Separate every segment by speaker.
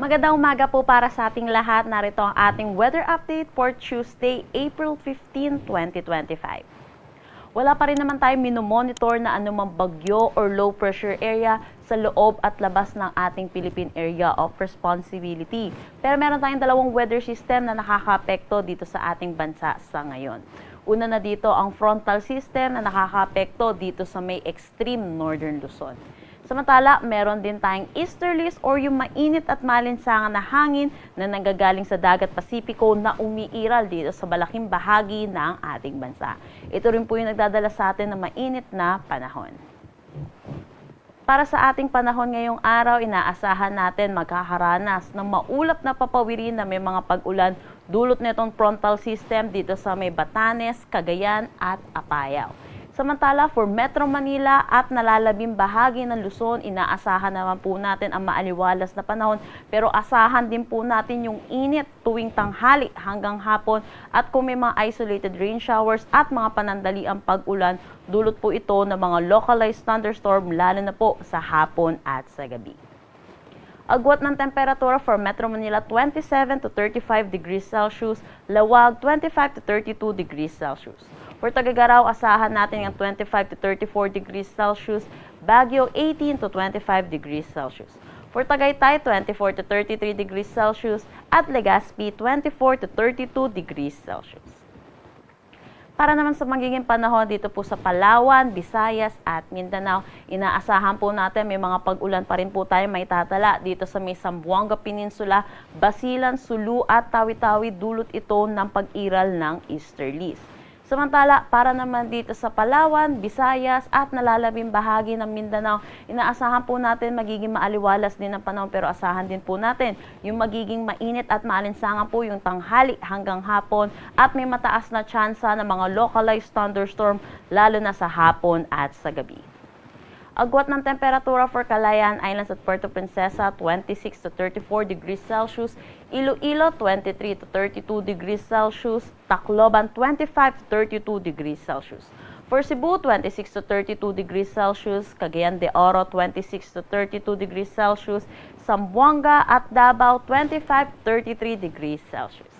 Speaker 1: Magandang umaga po para sa ating lahat. Narito ang ating weather update for Tuesday, April 15, 2025. Wala pa rin naman tayo minomonitor na anumang bagyo or low pressure area sa loob at labas ng ating Philippine Area of Responsibility. Pero meron tayong dalawang weather system na nakakaapekto dito sa ating bansa sa ngayon. Una na dito ang frontal system na nakakaapekto dito sa may extreme northern Luzon. Samantala, meron din tayong easterlies or yung mainit at malinsangan na hangin na nanggagaling sa dagat Pasipiko na umiiral dito sa malaking bahagi ng ating bansa. Ito rin po yung nagdadala sa atin ng mainit na panahon. Para sa ating panahon ngayong araw, inaasahan natin magkakaranas ng maulap na papawirin na may mga pag-ulan dulot nitong frontal system dito sa may Batanes, Cagayan at Apayao. Samantala, for Metro Manila at nalalabing bahagi ng Luzon, inaasahan naman po natin ang maaliwalas na panahon, pero asahan din po natin yung init tuwing tanghali hanggang hapon at kung may mga isolated rain showers at mga panandaliang pag-ulan, dulot po ito ng mga localized thunderstorm lalo na po sa hapon at sa gabi. Agwat ng temperatura for Metro Manila 27 to 35 degrees Celsius, Lawag 25 to 32 degrees Celsius. For Tagagaraw, asahan natin yung 25 to 34 degrees Celsius, Baguio 18 to 25 degrees Celsius. For Tagaytay, 24 to 33 degrees Celsius at Legazpi 24 to 32 degrees Celsius. Para naman sa magiging panahon dito po sa Palawan, Visayas at Mindanao, inaasahan po natin may mga pag-ulan pa rin po tayo may tatala dito sa may Zamboanga Peninsula, Basilan, Sulu at Tawi-Tawi, dulot ito ng pag-iral ng easterlies. Samantala, para naman dito sa Palawan, Visayas at nalalabing bahagi ng Mindanao, inaasahan po natin magiging maaliwalas din ang panahon pero asahan din po natin yung magiging mainit at maalinsangan po yung tanghali hanggang hapon at may mataas na tsansa ng mga localized thunderstorm lalo na sa hapon at sa gabi. Agwat ng temperatura for Calayan Islands at Puerto Princesa, 26 to 34 degrees Celsius, Iloilo, 23 to 32 degrees Celsius, Tacloban, 25 to 32 degrees Celsius. For Cebu, 26 to 32 degrees Celsius, Cagayan de Oro, 26 to 32 degrees Celsius, Zamboanga at Davao, 25 to 33 degrees Celsius.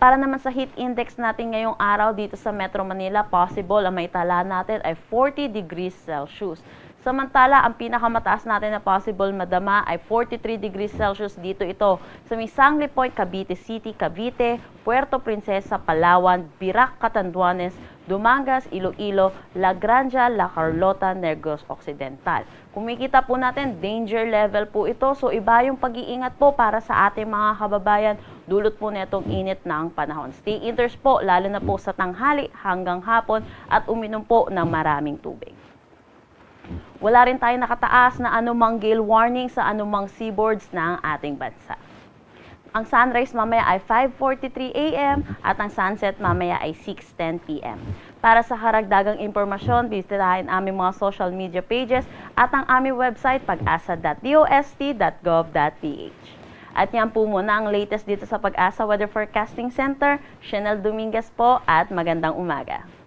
Speaker 1: Para naman sa heat index natin ngayong araw dito sa Metro Manila, possible ang maitala natin ay 40 degrees Celsius. Samantala, ang pinakamataas natin na possible madama ay 43 degrees Celsius dito ito sa may Sangley Point, Cavite City, Cavite, Puerto Princesa, Palawan, Birac, Catanduanes, Dumangas, Iloilo, La Granja, La Carlota, Negros Occidental. Kumikita po natin, danger level po ito. So iba yung pag-iingat po para sa ating mga kababayan. Dulot po nitong init ng panahon. Stay indoors po, lalo na po sa tanghali hanggang hapon at uminom po ng maraming tubig. Wala rin tayo nakataas na anumang gale warning sa anumang seaboards ng ating bansa. Ang sunrise mamaya ay 5:43 a.m. at ang sunset mamaya ay 6:10 p.m. Para sa karagdagang impormasyon, bisitahin aming mga social media pages at ang aming website pag-asa.dost.gov.ph. At yan po muna ang latest dito sa Pag-asa Weather Forecasting Center. Chanel Dominguez po at magandang umaga.